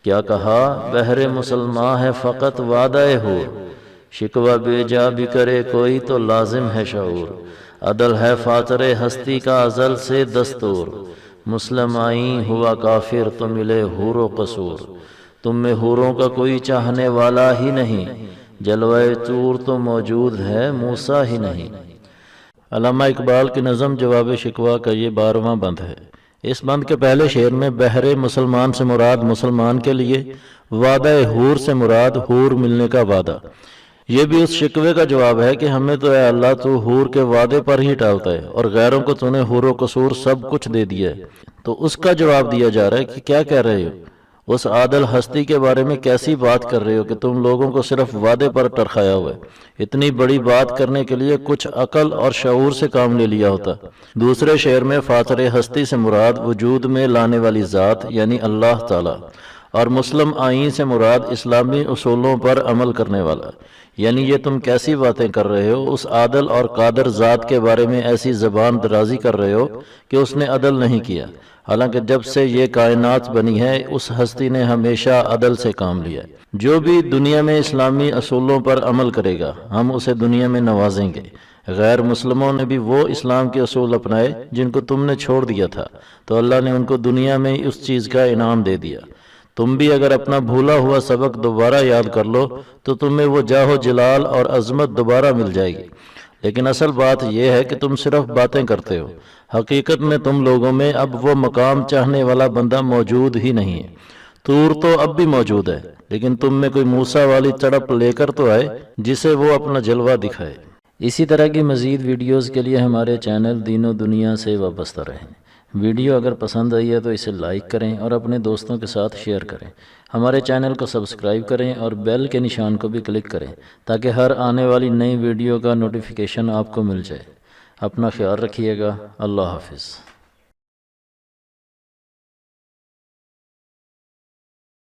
کیا کہا؟ بہر مسلمان ہے فقط وعدہ حور، شکوہ بے جا بھی کرے کوئی تو لازم ہے شعور، عدل ہے فاطر ہستی کا ازل سے دستور، مسلم آئیں ہوا کافر تو ملے حور و قصور، تم میں حوروں کا کوئی چاہنے والا ہی نہیں، جلوہ طور تو موجود ہے موسیٰ ہی نہیں۔ علامہ اقبال کی نظم جواب شکوہ کا یہ 12واں بند ہے۔ اس بند کے پہلے شعر میں بہر مسلمان سے مراد مسلمان کے لیے، وعدہ حور سے مراد حور ملنے کا وعدہ۔ یہ بھی اس شکوے کا جواب ہے کہ ہمیں تو اے اللہ تو حور کے وعدے پر ہی ٹالتا ہے، اور غیروں کو تو نے حور و قصور سب کچھ دے دیا ہے۔ تو اس کا جواب دیا جا رہا ہے کہ کیا کہہ رہے ہو؟ اس عادل ہستی کے بارے میں کیسی بات کر رہے ہو کہ تم لوگوں کو صرف وعدے پر ٹرخایا ہوا ہے؟ اتنی بڑی بات کرنے کے لیے کچھ عقل اور شعور سے کام لے لیا ہوتا۔ دوسرے شعر میں فاطر ہستی سے مراد وجود میں لانے والی ذات یعنی اللہ تعالی، اور مسلم آئین سے مراد اسلامی اصولوں پر عمل کرنے والا، یعنی یہ تم کیسی باتیں کر رہے ہو؟ اس عادل اور قادر ذات کے بارے میں ایسی زبان درازی کر رہے ہو کہ اس نے عدل نہیں کیا، حالانکہ جب سے یہ کائنات بنی ہے اس ہستی نے ہمیشہ عدل سے کام لیا ہے۔ جو بھی دنیا میں اسلامی اصولوں پر عمل کرے گا ہم اسے دنیا میں نوازیں گے۔ غیر مسلموں نے بھی وہ اسلام کے اصول اپنائے جن کو تم نے چھوڑ دیا تھا، تو اللہ نے ان کو دنیا میں اس چیز کا انعام دے دیا۔ تم بھی اگر اپنا بھولا ہوا سبق دوبارہ یاد کر لو تو تمہیں وہ جاہ و جلال اور عظمت دوبارہ مل جائے گی، لیکن اصل بات یہ ہے کہ تم صرف باتیں کرتے ہو۔ حقیقت میں تم لوگوں میں اب وہ مقام چاہنے والا بندہ موجود ہی نہیں ہے۔ طور تو اب بھی موجود ہے، لیکن تم میں کوئی موسیٰ والی تڑپ لے کر تو آئے جسے وہ اپنا جلوہ دکھائے۔ اسی طرح کی مزید ویڈیوز کے لیے ہمارے چینل دین و دنیا سے وابستہ رہیں۔ ویڈیو اگر پسند آئی ہے تو اسے لائک کریں اور اپنے دوستوں کے ساتھ شیئر کریں۔ ہمارے چینل کو سبسکرائب کریں اور بیل کے نشان کو بھی کلک کریں تاکہ ہر آنے والی نئی ویڈیو کا نوٹیفیکیشن آپ کو مل جائے۔ اپنا خیال رکھیے گا۔ اللہ حافظ۔